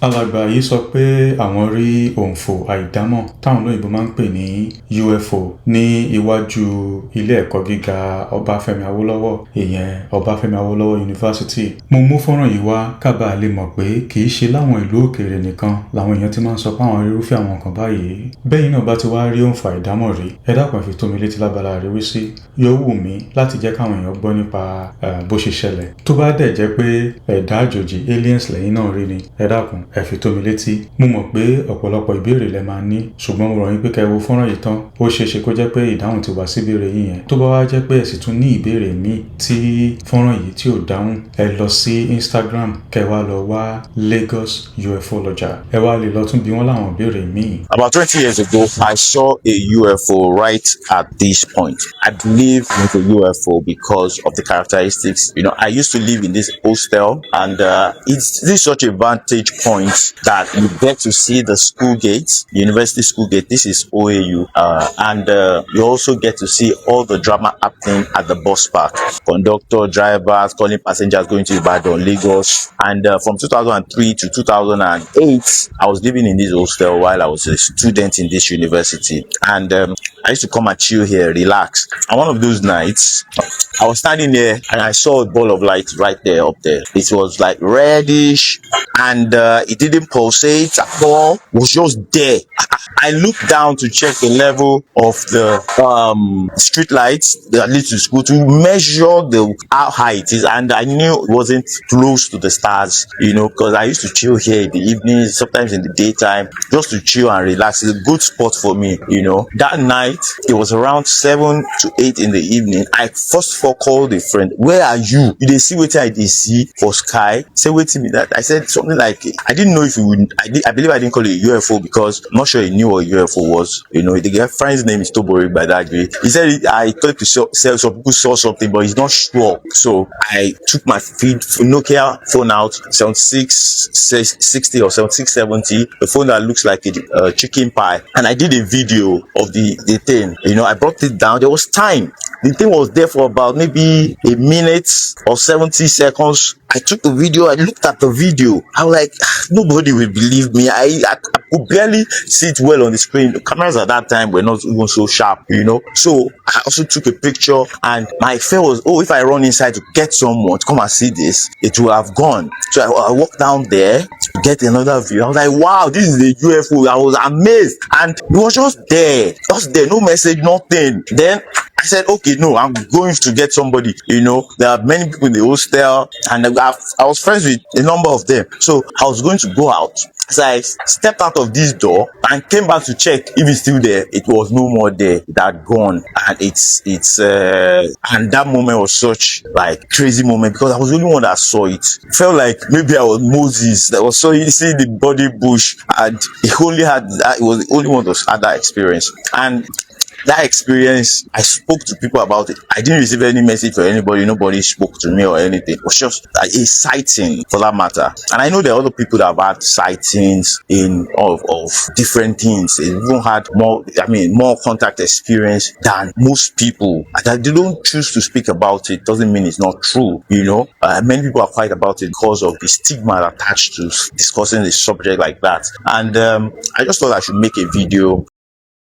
Alàgbà yìí sọ pé àwọn rí òǹfò àìdámọ̀ táwọn olóyìnbó máa ń pè ní UFO ní iwájú ilé ẹ̀kọ́ gíga Obafemi Awolowo, ìyẹn Obafemi Awolowo University. Mo mú fọ́nrán yìí wá kábà lè mọ̀ pé kì í ṣe láwọn ìlú òkèèrè nìkan làwọn èèyàn ti máa ń sọ pé àwọn irúfẹ́ àwọn nǹkan báyìí. Bẹ́yìn náà bá ti wá rí òǹfò àìdámọ̀ rí, ẹ dákun ẹ fi tó mi létí lábala àríwísí. Yóò wù mí láti jẹ́ káwọn èèyàn gbọ́ nípa bó ṣe ṣẹlẹ̀. Tó bá dẹ̀ jẹ́ pé ẹ̀dá àjòjì aliens lẹ́yìn náà rí ni, ẹ dákun ẹ fi tó mi létí. Mo mọ̀ pé ọ̀pọ̀lọpọ̀ ìbéèrè lẹ máa ní, ṣùgbọ́n mo rọ̀ yín pé kẹ́ wo fọ́nrán yìí tán. Ó ṣeé ṣe kó jẹ́ pé ìdáhùn ti wá sí ìbéèrè yín yẹn. Tó bá wá jẹ́ pé ẹ sì tún ní ìbéèrè míì tí fọ́nrán yìí tí ò dáhùn, ẹ lọ sí Instagram kẹ́ wá lọ wá Lagos UFOloger. Ẹ wá lè lọ tún bí wọ́n láwọn ìbéèrè míì. About 20 years ago, I saw a UFO right at this point. I believe in the UFO because of the characteristics. You know, I used to live in this hostel, and it's this such a vantage point that you get to see the school gates, university school gate. This is OAU, and you also get to see all the drama happening at the bus park. Conductor, drivers, calling passengers going to Ibadan, Lagos. And from 2003 to 2008, I was living in this hostel while I was a student in this university. And I used to come and chill here, relax. And one of those nights, I was standing there and I saw a ball of light right there, up there. It was like reddish, and it didn't pulsate at all. It was just there. I looked down to check the level of the street lights that lead to school to measure how high it is, and I knew it wasn't close to the stars, you know, because I used to chill here in the evenings, sometimes in the daytime, just to chill and relax. It's a good spot for me, you know. That night, it was around 7 to 8 in the evening. I first of all called a friend. Where are you? Did they see what I did see for sky? Say, wait to me that. I said something like, I didn't know if it would, I believe I didn't call it a UFO because I'm not sure he knew what a UFO was. You know, the friend's name is Tobori by that way. He said, I thought to sell, some people saw something, but he's not sure. So I took my Nokia phone out, 7660 or 7670, the phone that looks like a chicken pie. And I did a video of the thing. You know, I brought it down. There was time. The thing was there for about maybe a minute or 70 seconds. I took the video, I looked at the video. I was like, nobody will believe me. I could barely see it well on the screen. The cameras at that time were not even so sharp, you know. So I also took a picture, and my fear was, oh, if I run inside to get someone to come and see this, it will have gone. So I walked down there to get another view. I was like, wow, this is a UFO. I was amazed. And it was just there, no message, nothing. Then I said, okay, no, I'm going to get somebody. You know, there are many people in the hostel, and I was friends with a number of them. So I was going to go out. So I stepped out of this door and came back to check if it's still there. It was no more there. It had gone. And and that moment was such like crazy moment because I was the only one that saw it. It felt like maybe I was Moses that was so you see the body bush, and he only had that. It was the only one that had that experience. And that experience, I spoke to people about it. I didn't receive any message for anybody. Nobody spoke to me or anything. It was just a sighting for that matter. And I know there are other people that have had sightings of different things. They even had more contact experience than most people. And they don't choose to speak about it. Doesn't mean it's not true. You know, many people are quiet about it because of the stigma attached to discussing the subject like that. And I just thought I should make a video